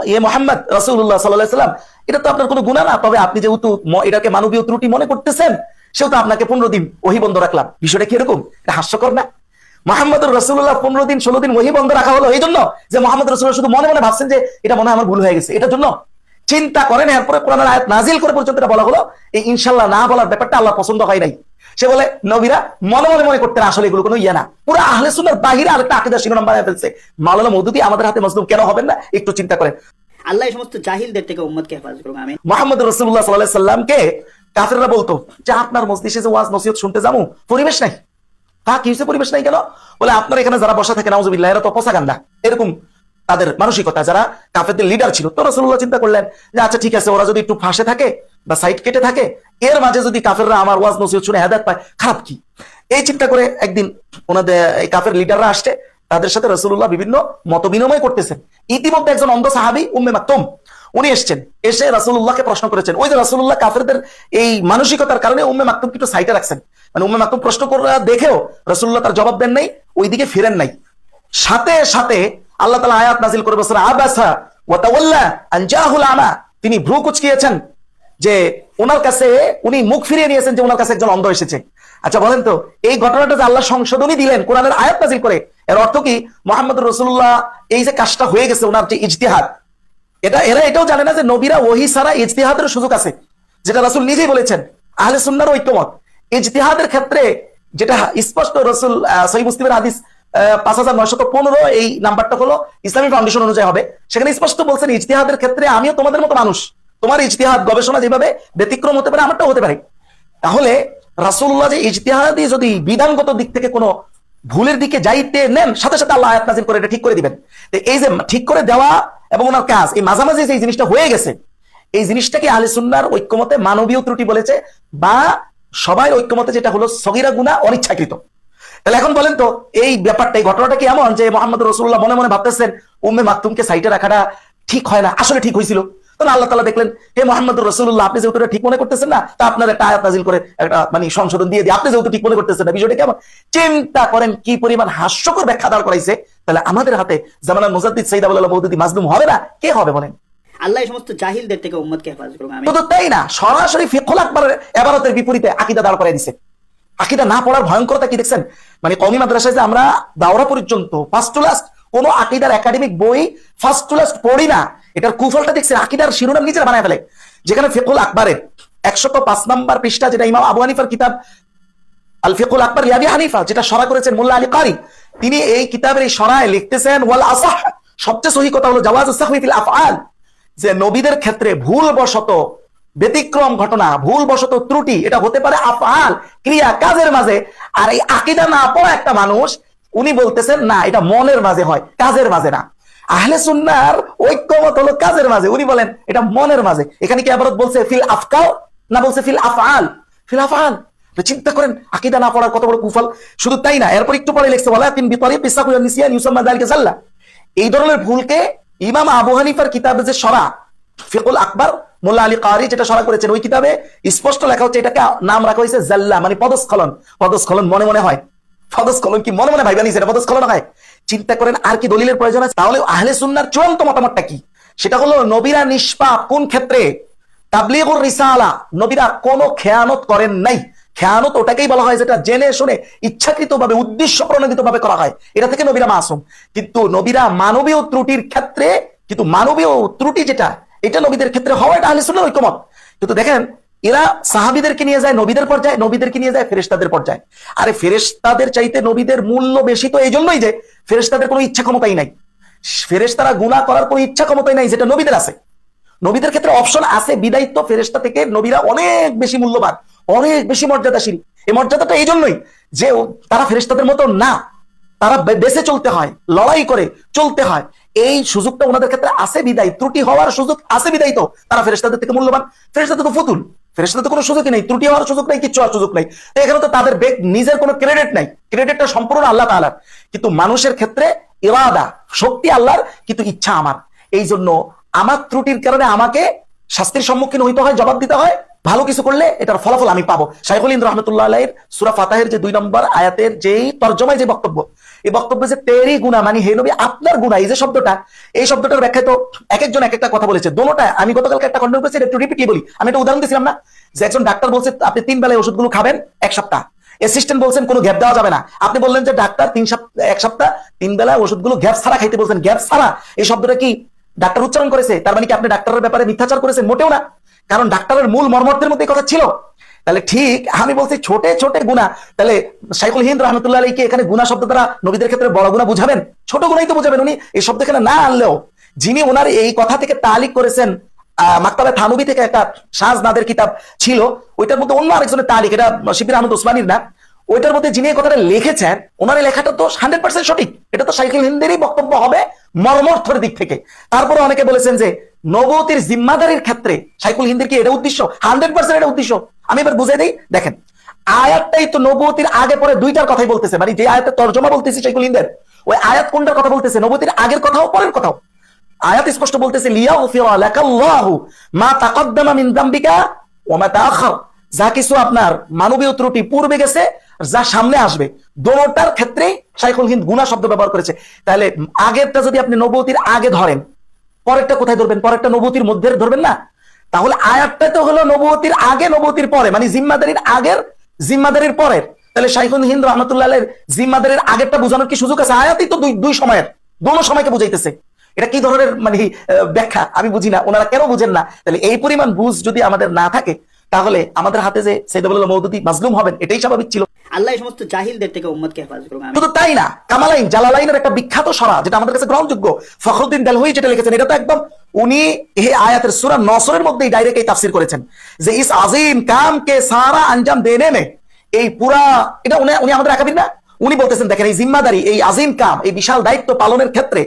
ইয়ে মুহাম্মদ রাসূলুল্লাহ সাল্লাল্লাহু আলাইহি ওয়াসাল্লাম, এটা তো আপনার কোনো গুনাহ না, তবে আপনি যেহেতু এটাকে মানবীয় ত্রুটি মনে করতেছেন, সেহেতু আপনাকে 15 দিন ওহী বন্ধ রাখলাম। বিষয়টা কিরকম? এটা হাস্যকর না? মুহাম্মদুর রাসূলুল্লাহ 15 দিন 16 দিন ওহী বন্ধ রাখা হলো এই জন্য যে মুহাম্মদ রাসূলুল্লাহ শুধু মনে মনে ভাবছেন যে এটা মনে হয় আমার ভুল হয়ে গেছে, এটার জন্য চিন্তা করেন। এরপরে কোরআনের আয়াত নাজিল করে পর্যন্ত এটা বলা হলো, এই ইনশাআল্লাহ না বলার ব্যাপারটা আল্লাহ পছন্দ হয় নাই। সে বলে নবীরা মনে মনে মনে করতেন, আসলে এগুলো কোনো ইয়া না। পুরো আহলে সুন্নাহর বাহিরে আরেকটা আকীদা শিরোনাম বানায় ফেলছে। মাওলানা মওদুদী আমাদের হাতে মজলুম কেন হবেন না? একটু চিন্তা করেন। আল্লাহ এই সমস্ত জাহিলদের থেকে উম্মতকে হেফাজত করুন, আমিন। মুহাম্মদ রাসূলুল্লাহ সাল্লাল্লাহু আলাইহি সাল্লামকে কাফেররা বলতো যে আপনার মজলিসে যে ওয়াজ নসিহত শুনতে যাবো, পরিবেশ নাই। তা কি হয়েছে পরিবেশ নাই কেন? বলে আপনার এখানে যারা বসা থাকে নাউজুবিল্লাহ, এরা তো পচাগান্দা। এরকম তাদের মানসিকতা, যারা কাফেরদের লিডার ছিল। তো রাসূলুল্লাহ চিন্তা করলেন যে আচ্ছা ঠিক আছে, ওরা যদি একটু ফাঁসে থাকে বা সাইড কেটে থাকে, এর মাঝে যদি কাফেররা আমার ওয়াজ নসিহত শুনে হেদায়েত পায়, খারাপ কি? এই চিন্তা করে একদিন ওনাদের এই কাফের লিডাররা আসছে, তাদের সাথে রাসূলুল্লাহ বিভিন্ন মত বিনিময় করতেছেন। ইতিমধ্যে একজন অন্ধ সাহাবী উম্মে মাকতুম উনি এসেছেন, এসে রাসূলুল্লাহকে প্রশ্ন করেছেন। ওই যে রাসূলুল্লাহ কাফেরদের এই মানসিকতার কারণে উম্মে মাকতুম একটু সাইডে রাখছেন, মানে উম্মে মাকতুম প্রশ্ন করে দেখেও রাসূলুল্লাহ তার জবাব দেন নাই, ওইদিকে ফিরেন নাই। সাথে সাথে আল্লাহ তাআলা আয়াত নাযিল করে বলেছেন আবাসা ওয়া তাওয়াল্লা আন জাহুল আমা, তিনি ভ্রু কুঁচকিয়েছেন যে ওনার কাছে, উনি মুখ ফিরিয়ে নিয়েছেন যে ওনার কাছে একজন অন্ধ এসেছে। আচ্ছা বলেন তো, এই ঘটনাটা যে আল্লাহ সংশোধনী দিলেন কোরআনের আয়াত নাযিল করে, এর অর্থ কি মুহাম্মদুর রাসূলুল্লাহ এই যে কাজটা হয়ে গেছে ওনার যে ইজতিহাদ, এরা এটাও জানে না যে নবীরা ওহী ছাড়া ইজতিহাদের সুযোগ আছে, যেটা রাসূল নিজেই বলেছেন। আহলে সুন্নাহর ঐক্যমত ইজতিহাদের ক্ষেত্রে, যেটা স্পষ্ট রাসূল সহিহ মুসলিমের হাদিস 5915 এই নাম্বারটা হলো ইসলামী ফাউন্ডেশন অনুযায়ী হবে, সেখানে স্পষ্ট বলছেন ইজতিহাদের ক্ষেত্রে আমিও তোমাদের মতো মানুষ, তোমার ইজতিহাদ গবেষণা যেভাবে ব্যতিক্রম হতে পারে আমারটাও হতে পারে। তাহলে রাসূলুল্লাহ যে ইজতিহাদি যদি বিধানগত দিক থেকে কোনো ভুলের দিকে যাইতে নেন, সাথে সাথে আল্লাহ আয়াত নাযিল করে এটা ঠিক করে দিবেন। তো এই যে ঠিক করে দেওয়া এবং ওনার কাজ, এই মাঝামাঝি যে জিনিসটা হয়ে গেছে, এই জিনিসটাকে আহলে সুন্নাহর ঐক্যমতে মানবীয় ত্রুটি বলেছে, বা সবাই ঐক্যমতে যেটা হলো সগীরা গুনাহ, অনিচ্ছাকৃত। তাহলে এখন বলেন তো, এই ব্যাপারটা, এই ঘটনাটা কি এমন যে মুহাম্মদ রাসূলুল্লাহ মনে মনে ভাবতেছেন উম্মে মাকতুমকে সাইডে রাখাটা ঠিক হয় না, আসলে ঠিক হয়েছিল? তখন আল্লাহ তাআলা দেখলেন, হে মুহাম্মদ রাসূলুল্লাহ, আপনি যেহেতু এটা ঠিক মনে করতেছেন না, তা আপনার একটা আয়াত নাযিল করে একটা মানে সংশোধন দিয়ে দিই, আপনি যেহেতু ঠিক মনে করতেছেন না। বিষয়টা কেমন? চিন্তা করেন কি পরিমাণ হাস্যকর ব্যাখ্যা দাঁড় করাইছে। তাহলে আমাদের হাতে জামানার মুজাদ্দিদ সাইয়্যিদ আবুল মওদুদী মাজলুম হবে না? কে হবে বলেন? আল্লাহ এই সমস্ত জাহিলদের থেকে উম্মতকে হেফাজত করুন, আমিন। শুধু তাই না, সরাসরি ফিকহুল আকবরের ইবারতের বিপরীতে আকীদা দাঁড় করাই দিছে। আকীদা না পড়ার ভয়ঙ্করতা কি দেখছেন? মানে কওমি মাদ্রাসায় যে আমরা দাওরা পর্যন্ত ফার্স্ট টু লাস্ট কোন আকীদার একাডেমিক বই ফার্স্ট টু লাস্ট পড়ি না, এটার কুফলটা দেখছেন? আকীদার শিরোনাম নিজেরা বানায় ফেলে। যেখানে ফিকহুল আকবরের 105 নাম্বার পৃষ্ঠা, যেটা ইমাম আবু হানিফার কিতাব আল ফিকহুল আকবর লিআবি হানিফা, যেটা শরহ করেছেন মোল্লা আলী কারি, তিনি এই কিতাবের এই শরহে লিখতেছেন ওয়াল আসাহ, সবচেয়ে সহিহ কথা হলো জাওয়াজুস সাহওয়ি ফিল আফআল, যে নবীদের ক্ষেত্রে ভুলবশত ব্যতিক্রম ঘটনা, ভুলবশত ত্রুটি, এটা হতে পারে আফআল, ক্রিয়া কাজের মাঝে। আর এই আকীদা না পড়া একটা মানুষ, উনি বলতেছেন না, এটা মনের মাঝে হয়, কাজের মাঝে না। আহলে সুন্নাহর ঐক্যমত হলো কাজের মাঝে, উনি বলেন এটা মনের মাঝে। এখানে কি আবার বলছে ফিল আফকার, না বলছে ফিল আফআল? ফিল আফআল। চিন্তা করেন আকীদা না পড়ার কত বড় কুফল। শুধু তাই না, এরপর একটু পরে লিখছে ওয়ালাকিন বিতারিকি সাকুল নিসিয়ান ইউসাম্মা যালিকা জাল্লা। এই ধরনের ভুলকে ইমাম আবু হানিফার কিতাবে যে শরহ ফিকহুল আকবর মোল্লা আলী কারি যেটা শরহ করেছেন, ওই কিতাবে স্পষ্ট লেখা হচ্ছে, এটাকে নাম রাখা হয়েছে জাল্লা, মানে পদস্খলন। পদস্খলন মনে মনে হয়, পদস্খলন কি মনে মনে ভাইবা নিছে, এটা পদস্খলন হয়? চিন্তা করেন আর কি দলিলের প্রয়োজন আছে? তাহলে আহলে সুন্নাহর চূড়ান্ত মতামতটা কি? সেটা হলো নবীরা নিষ্পাপ। কোন ক্ষেত্রে? তাবলীগুর রিসালা, নবীরা কোনো খেয়ানত করেন নাই। খেয়ানত ওটাকেই বলা হয় যেটা জেনে শুনে ইচ্ছাকৃতভাবে উদ্দেশ্য প্রণোদিতভাবে করা হয়, এটা থেকে নবীরা মাসুম। কিন্তু নবীরা মানবীয় ত্রুটির ক্ষেত্রে, কিন্তু মানবীয় ত্রুটি যেটা, এটা নবীদের ক্ষেত্রে হওয়া, এটা আহলে সুন্নাহর ঐক্যমত। কিন্তু দেখেন এরা সাহাবীদেরকে নিয়ে যায় নবীদের পর্যায়ে, নবীদেরকে নিয়ে যায় ফেরেশতাদের পর্যায়ে। আরে ফেরেশতাদের চাইতে নবীদের মূল্য বেশি তো এই জন্যই যে ফেরেশতাদের কোনো ইচ্ছা ক্ষমতাই নাই। ফেরেশতারা গুনাহ করার কোনো ইচ্ছা ক্ষমতাই নাই, যেটা নবীদের আছে। নবীদের ক্ষেত্রে অপশন আছে, বিদায়িত্ব ফেরেশতা থেকে নবীরা অনেক বেশি মূল্যবান, অনেক বেশি মর্যাদাশীল। এই মর্যাদাটা এই জন্যই যে তারা ফেরেশতাদের মতো না, তারা বেঁচে চলতে হয়, লড়াই করে চলতে হয়। এই সুযোগটা ওনাদের ক্ষেত্রে আছে বিদায়, ত্রুটি হওয়ার সুযোগ আছে বিদায় তো তারা ফেরেশতাদের থেকে মূল্যবান। ফেরেশতা তো ফুতুল, ফেরেশতাদের কোনো সুযোগই নেই, ত্রুটি হওয়ার সুযোগ নেই, কিচ্ছু হওয়ার সুযোগ নেই। তো এখানে তো তাদের নিজের কোনো ক্রেডিট নাই, ক্রেডিটটা সম্পূর্ণ আল্লাহ তাআলার। কিন্তু মানুষের ক্ষেত্রে ইরাদা, শক্তি আল্লাহর, কিন্তু ইচ্ছা আমার। এই জন্য আমার ত্রুটির কারণে আমাকে শাস্তির সম্মুখীন হইতে হয়, জবাব দিতে হয়। ভালো কিছু করলে এটার ফলাফল আমি পাবো। শাইখুল হিন্দ রহমতুল্লাহ আলাইহির সূরা ফাতাহের যে 2 নম্বর আয়াতের যেই তর্জমায় যে বক্তব্য, এই বক্তব্য যে তেরি গুনাহ মানে হে নবী আপনার গুনাহ, এই যে শব্দটা, এই শব্দটার ব্যাখ্যায় তো এক একজন এক একটা কথা বলেছে। দোনোটা আমি গতকালকে একটা খণ্ডন করেছি, একটু রিপিটলি বলি। আমি একটা উদাহরণ দিয়েছিলাম না, যে একজন ডাক্তার বলছে আপনি 3 বেলায় ওষুধগুলো খাবেন 1 সপ্তাহ, অ্যাসিস্ট্যান্ট বলছেন কোনো গ্যাপ দেওয়া যাবে না। আপনি বললেন যে ডাক্তার 1 সপ্তাহ 3 বেলায় ওষুধগুলো গ্যাপ ছাড়া খাইতে বলছেন। গ্যাপ ছাড়া এই শব্দটা কি ডাক্তার উচ্চারণ করেছে? তার মানে কি আপনি ডাক্তারের ব্যাপারে মিথ্যাচার করেছেন? মোটেও না, কারণ ডাক্তারের মূল মর্মার্থের মধ্যে কথা ছিল। তাহলে ঠিক আমি বলছি ছোটে ছোটে গুনাহ, তাহলে শাইখুল হিন্দ রাহমাতুল্লাহ আলাইহি এখানে গুনাহ শব্দ দ্বারা নবীদের ক্ষেত্রে বড় গুনাহ বুঝাবেন? ছোট গুনাহই তো বুঝাবেন। উনি এই শব্দ এখানে না আনলেও যিনি ওনার এই কথা থেকে তালিক করেছেন, মাকতাবে থানবী থেকে একটা শাহজাদের কিতাব ছিল, ওইটার মধ্যে অন্য আরেকজনের তালিক, এটা শিবির আহমদ ওসমানীর না, ওইটার মধ্যে যিনি এই কথাটা লিখেছেন ওনার লেখাটা তো 100% সঠিক। এটা তো শাইখুল হিন্দেরই বক্তব্য হবে মর্মর্থের দিক থেকে। তারপরে অনেকে বলেছেন যে নবুয়তির জিম্মাদারির ক্ষেত্রে শাইখুল হিন্দের কি এটা উদ্দেশ্য? 100% এটা উদ্দেশ্য। আমি এবার বুঝাই দিই, দেখেন আয়াতটাই তো নবুয়তির আগে পরে দুইটার কথাই বলতেছে। মানে যে আয়াতের তর্জমা বলতেছি শাইখুল হিন্দের, ওই আয়াত কোনটার কথা বলতেছে? নবুয়তির আগের কথাও পরের কথাও। আয়াত স্পষ্ট বলতেছে লিয়াগফিরা লাকাল্লাহু মা তাকদ্দামা মিন যামবিকা ওয়া মা তাআখার, যা কিছু আপনার মানবীয় ত্রুটি পূর্বে গেছে, যা সামনে আসবে, দোনোটার ক্ষেত্রে শাইখুল হিন্দ গুনাহ শব্দ ব্যবহার করেছে। তাহলে আগেরটা যদি আপনি নবুয়তির আগে ধরেন, পরেরটা কোথায় ধরবেন? পরেরটা নবুয়তির মধ্যে ধরবেন না? তাহলে আয়াতটা তো হলো নবুয়তির আগে নবুয়তির পরে, মানে জিম্মাদারির আগের জিম্মাদারির পরের। তাহলে শাইখুল হিন্দ রাহমাতুল্লাহ আলাইহির জিম্মাদারির আগেরটা বোঝানোর কি সুযোগ আছে? আয়াতই তো দুই সময়ের, দোনো সময়কে বুঝাইতেছে। এটা কি ধরনের মানে ব্যাখ্যা আমি বুঝি না, ওনারা কেন বুঝেন না? তাহলে এই পরিমাণ বুঝ যদি আমাদের না থাকে, তাহলে আমাদের হাতে যে সাইয়েদুল মওদুদি মাজলুম হবেন এটাই স্বাভাবিক ছিল। আল্লাহ এই সমস্ত জাহিলদের থেকে উম্মতকে হেফাজত করুন। শুধু তাই না, কামালাইন জালালাইনের একটা বিখ্যাত সরা যেটা আমাদের কাছে গ্রহণযোগ্য, ফখরুদ্দিন দেলহই যেটা লিখেছেন, এটা তো একদম উনি এই আয়াতের সূরা নসরের মধ্যেই ডাইরেক্ট এই তাফসীর করেছেন যে ইস আজিম কাম কে সারা আঞ্জাম দেনে মে, এই পুরা এটা উনি আমাদের আকাবির না, উনি বলতেছেন দেখেন এই জিম্মাদারি, এই আজিম কাম, এই বিশাল দায়িত্ব পালনের ক্ষেত্রে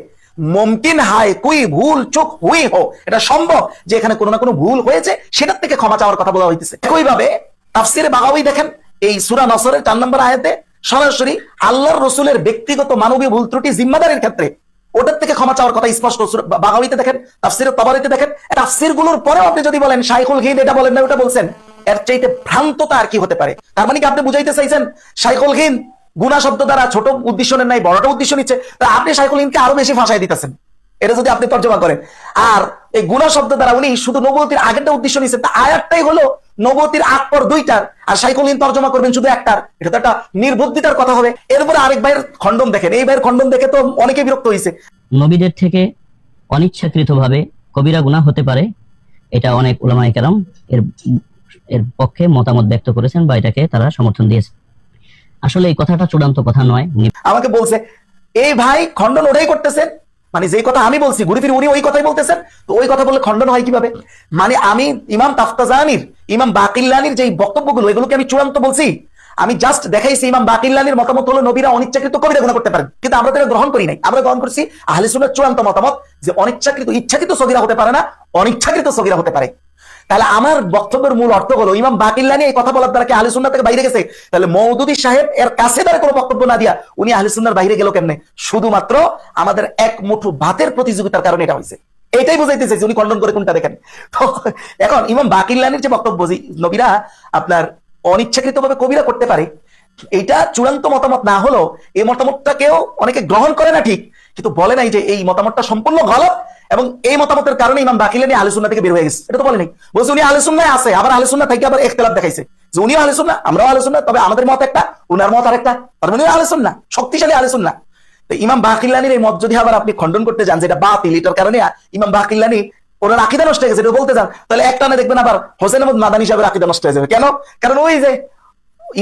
মুমকিন হয় কুই ভুল চুক হুই হো, এটা সম্ভব যে এখানে কোনো না কোনো ভুল হয়েছে, সেটার থেকে ক্ষমা চাওয়ার কথা বলা হইতেছে। একইভাবে তাফসীরে বাগাওয়ী দেখেন এই সূরা নসরের 4 নম্বর আয়াতে সরাসরি আল্লাহর রাসূলের ব্যক্তিগত মানবীয় ভুল ত্রুটি জিম্মাদারির ক্ষেত্রে ওটার থেকে ক্ষমা চাওয়ার কথা স্পষ্ট। বাগাওয়ীতে দেখেন, তাফসীরে তাবারিতে দেখেন, তাফসীরগুলোর পরেও আপনি যদি বলেন শাইখুল হিন্দ এটা বলেন না ওটা বলছেন, এর চাইতে ভ্রান্ততা আর কি হতে পারে? তার মানে কি আপনি বুঝাইতে চাইছেন শাইখুল হিন্দ গুনাহ শব্দ দ্বারা ছোট উদ্দেশ্য নেন নাই, বড়টা উদ্দেশ্য নিচ্ছে, তা আপনি শাইখুল হিন্দকে আরো বেশি ফাঁসাই দিতেছেন, এটা যদি আপনি তর্জমা করেন। আর এই গুনাহ শব্দ দ্বারা উনি শুধু নবুয়তির আগেরটা উদ্দেশ্য নিচ্ছেন, তা আয়াতটাই হলো নবুয়তির আগ পর দুইটার, আর শাইখুল হিন্দ তর্জমা করবেন শুধু একটার, এটা তো একটা নির্বুদ্ধিতার কথা হবে। এরপরে আরেক ভাইয়ের খণ্ডন দেখেন, এই ভাইয়ের খণ্ডন দেখে তো অনেকে বিরক্ত হয়েছে। নবীদের থেকে অনিচ্ছাকৃতভাবে কবিরা গুনাহ হতে পারে, এটা অনেক উলামায়ে কেরাম এর পক্ষে মতামত ব্যক্ত করেছেন বা এটাকে তারা সমর্থন দিয়েছে। আসলে এই কথাটা চূড়ান্ত কথা নয়। আমাকে বলছে এই ভাই খণ্ডন ওটাই করতেছেন, মানে যে কথা আমি বলছি ঘুরে ফিরে উনি ওই কথাই বলতেছেন, তো ওই কথা বললে খণ্ডন হয় কিভাবে? মানে আমি ইমাম তাফতাজানির, ইমাম বাকিল্লানির যে বক্তব্যগুলো, এগুলোকে আমি চূড়ান্ত বলছি? আমি জাস্ট দেখাইছি ইমাম বাকিল্লানির মতামত হলো নবীরা অনিচ্ছাকৃত কবিরা গুনাহ করতে পারেন, কিন্তু আমরা তো এটা গ্রহণ করি নাই। আমরা গ্রহণ করছি আহলে সুন্নাহর চূড়ান্ত মতামত যে অনিচ্ছাকৃত, ইচ্ছাকৃত সগীরা হতে পারে না, অনিচ্ছাকৃত সগীরা হতে পারে। তাহলে আমার বক্তব্যের মূল অর্থ হলো ইমাম বাকিল্লানি এই কথা বলার দ্বারা কি আহলে সুন্নাহ থেকে বাইরে গেছে? তাহলে মওদুদি সাহেব এর কাছে দ্বারা কোনো বক্তব্য না দিয়া উনি আহলে সুন্নাহর বাইরে গেল কেমনে? শুধুমাত্র আমাদের এক মুঠো ভাতের প্রতিযোগিতার কারণে এটা হয়েছে, এটাই বুঝাইতে চাইছি। উনি খণ্ডন করে কোনটা দেখেন। তো এখন ইমাম বাকিল্লানির যে বক্তব্য যে নবীরা আপনার অনিচ্ছাকৃতভাবে কবিরা করতে পারে, এইটা চূড়ান্ত মতামত না হলো এই মতামতটাকেও অনেকে গ্রহণ করে না ঠিক, কিন্তু বলে নাই যে এই মতামতটা সম্পূর্ণ গলত এবং এই মতামতের কারণে ইমাম বাকিল্লানি আহলে সুন্নাহ থেকে বের হয়ে গেছে, এটা তো বলে নাই। বলছে উনি আহলে সুন্নাহয় আছে, আবার আহলে সুন্নাহ থেকে আবার ইখতিলাফ দেখাইছে যে উনিও আহলে সুন্নাহ, আমরাও আহলে সুন্নাহ, তবে আমাদের মত একটা, উনার মত আরেকটা, তার মানে আহলে সুন্নাহ, শক্তিশালী আহলে সুন্নাহ। তো ইমাম বাকিল্লানির এই মত যদি আবার আপনি খণ্ডন করতে যান যেটা বাতিল, এটার কারণে ইমাম বাকিল্লানি ওনার আকীদা নষ্ট হয়ে গেছে এটা বলতে যান, তাহলে একটানে দেখবেন আবার হোসেন আহমদ মাদানী সাহেবের আকীদা নষ্ট হয়ে যাবে। কেন? কারণ ওই যে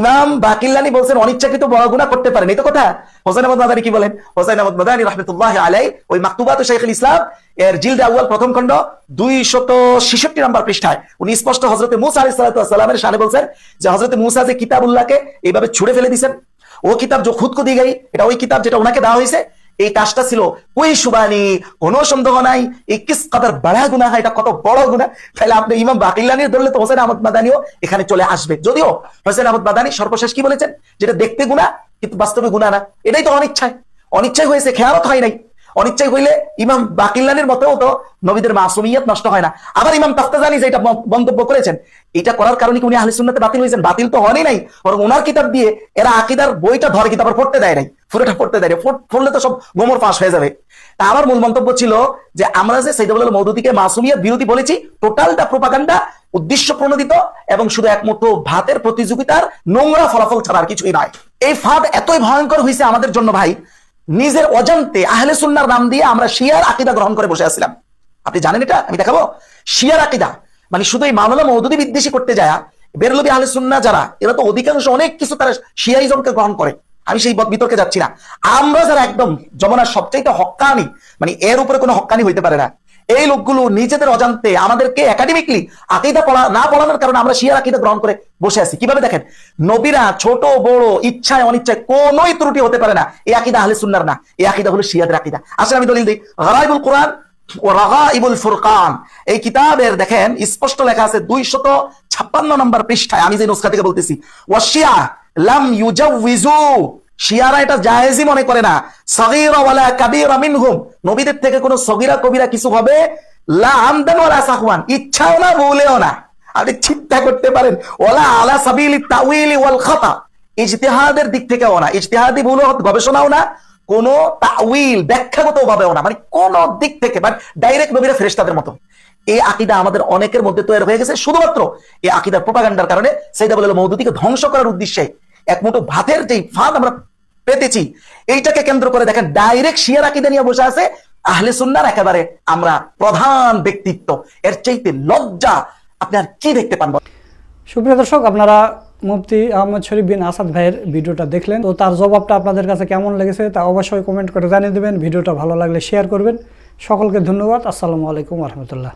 ইমাম বাকিল্লানি বলছেন অনিচ্ছাকৃত বড় গুনাহ করতে পারেন, এই তো কথা। হোসেন আহমদ মাদানী কি বলেন? হোসেন আহমদ মাদানী রাহমাতুল্লাহি আলাইহি ওই মাকতুবাত শাইখুল ইসলাম এর জিলদে আউয়াল প্রথম খণ্ড 266 নম্বর পৃষ্ঠায় উনি স্পষ্ট হযরতে মূসা আলাইহিস সালাতু ওয়াস সালামের শানে বলছেন যে হযরতে মূসা যে কিতাবুল্লাহকে এইভাবে ছুঁড়ে ফেলে দিয়েছেন, ও কিতাব जो खुद को दी गई, এটা ওই কিতাব যেটা ওনাকে দেওয়া হয়েছে। এই কাজটা ছিল কোই সুবানি, কোনো সন্দেহ নাই এই কিস কাদার বড় গুনাহ, এটা কত বড় গুনাহ। তাহলে আপনি ইমাম বাকিল্লানির ধরলে তো হোসেন আহমদ মাদানিও এখানে চলে আসবে। যদিও হোসেন আহমদ মাদানি সর্বশেষ কি বলেছেন, যেটা দেখতে গুনাহ কিন্তু বাস্তবে গুনাহ না, এটাই তো অনিচ্ছায়, অনিচ্ছায় হয়েছে, খেয়ালত হয় নাই। অনিচ্ছায় হইলে ইমাম বাকিল্লানির মতেও তো নবীদের মাসুমিয়ত নষ্ট হয় না। আবার ইমাম তাফতাজানি যেটা মন্তব্য করেছেন, এটা করার কারণে কি উনি আহলে সুন্নাতে বাতিল হয়েছেন? বাতিল তো হয়নি নাই, বরং ওনার কিতাব দিয়ে এরা আকীদার বইটা ধরে কিতাব পড়তে দেয় নাই, পুরোটা পড়তে দেয় নাই, পড়লে তো সব গোমর ফাঁস হয়ে যাবে। তা আমার মূল মন্তব্য ছিল যে আমরা যে সাইয়্যিদুল মওদুদীকে মাসুমিয়ত বিরোধী বলেছি, টোটালটা প্রোপাগান্ডা, উদ্দেশ্য প্রণোদিত এবং শুধু এক মুঠো ভাতের প্রতিযোগিতার নোংরা ফলাফল ছাড়া আর কিছুই নয়। এই ফাঁদ এতই ভয়ঙ্কর হয়েছে আমাদের জন্য ভাই, নিজের অজান্তে আহলে সুন্নাহর নাম দিয়ে আমরা শিয়ার আকীদা গ্রহণ করে বসে আছিলাম। আপনি জানেন এটা? আমি দেখাবো। শিয়ার আকীদা মানে শুধু এই মাওলানা মওদুদী বিদ্বেষী করতে যায় বেরলভী আহলে সুন্নাহ যারা, এরা তো অধিকাংশ অনেক কিছু তারা শিয়াইজমকে গ্রহণ করে, আমি সেই বিতর্কে যাচ্ছি না। আমরা যারা একদম জমানার সবচাইতে হক্কানি, মানে এর উপরে কোনো হক্কানি হইতে পারে না, এই লোকগুলো নিজেদের অজান্তে আমাদেরকে একাডেমিকলি আকীদা না পড়ানোর কারণে আমরা শিয়ার আকীদা গ্রহণ করে বসে আছি। কিভাবে দেখেন, নবীরা ছোট বড় ইচ্ছায় অনিচ্ছায় কোনোই ত্রুটি হতে পারে না, এই আকীদা আহলে সুন্নাহর না, এই আকীদা হলো শিয়াদের আকীদা। আসলে আমি দলিল দিই, গরাইবুল কুরআন ও রাগাইবুল ফুরকান এই কিতাবের দেখেন স্পষ্ট লেখা আছে 256 নম্বর পৃষ্ঠায়, আমি যে নুসখা থেকে বলতেছি, ওয়াশিয়া লাম ইউজাউযু, শিয়ারা এটা জায়েজই মনে করে না, সগীরা ওয়ালা কাবীরা মিনহুম, নবীদের থেকে কোনো সগীরা কবিরা কিছু হবে, লা আমদান ওয়ালা সাহওয়ান, ইচ্ছাও না ভুলেও না। আপনি চিন্তা করতে পারেন, ওয়ালা আলা সাবিলি তাউইলি ওয়াল খাতা, ইজতিহাদের দিক থেকেও না, ইজতিহাদি ভুল গবেষণাও না, কোন তাউইল ব্যাখ্যাগত ভাবেও না, মানে কোন দিক থেকে, মানে ডাইরেক্ট নবীরা ফেরেশতাদের মতো। এই আকীদা আমাদের অনেকের মধ্যে তৈরি হয়ে গেছে শুধুমাত্র এই আকীদার প্রোপাগান্ডার কারণে। সাইয়্যিদুল মওদুদীকে ধ্বংস করার উদ্দেশ্যে এক মুঠো ভাতের যেই ফাঁদ আমরা পেতেছি, এইটাকে কেন্দ্র করে দেখেন ডাইরেক্ট শিয়ার আকীদা নিয়ে বসে আছে আহলে সুন্নাহর একেবারে আমরা প্রধান ব্যক্তিত্ব। এর চাইতে লজ্জা আপনি আর কি দেখতে পান? সুপ্রিয় দর্শক, আপনারা মুফতি আহমদ শরীফ বিন আসাদ ভাইয়ের ভিডিওটা দেখলেন, তো তার জবাবটা আপনাদের কাছে কেমন লেগেছে তা অবশ্যই কমেন্ট করে জানিয়ে দেবেন। ভিডিওটা ভালো লাগলে শেয়ার করবেন। সকলকে ধন্যবাদ। আসসালামু আলাইকুম ওয়া রাহমাতুল্লাহ।